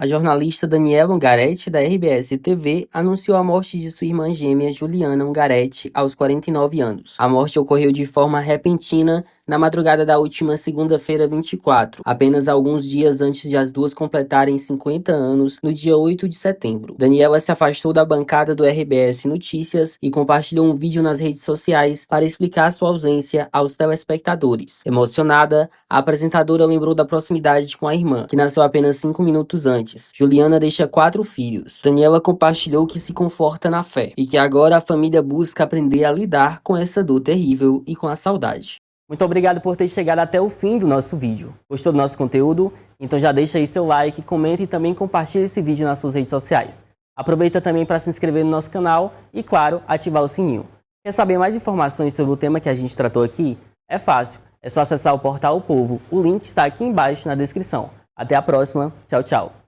A jornalista Daniela Ungaretti, da RBS-TV, anunciou a morte de sua irmã gêmea Juliana Ungaretti aos 49 anos. A morte ocorreu de forma repentina na madrugada da última segunda-feira 24, apenas alguns dias antes de as duas completarem 50 anos, no dia 8 de setembro. Daniela se afastou da bancada do RBS Notícias e compartilhou um vídeo nas redes sociais para explicar sua ausência aos telespectadores. Emocionada, a apresentadora lembrou da proximidade com a irmã, que nasceu apenas 5 minutos antes. Juliana deixa 4 filhos. Daniela compartilhou que se conforta na fé e que agora a família busca aprender a lidar com essa dor terrível e com a saudade. Muito obrigado por ter chegado até o fim do nosso vídeo. Gostou do nosso conteúdo? Então já deixa aí seu like, comenta e também compartilha esse vídeo nas suas redes sociais. Aproveita também para se inscrever no nosso canal e, claro, ativar o sininho. Quer saber mais informações sobre o tema que a gente tratou aqui? É fácil, é só acessar o portal O Povo. O link está aqui embaixo na descrição. Até a próxima. Tchau, tchau.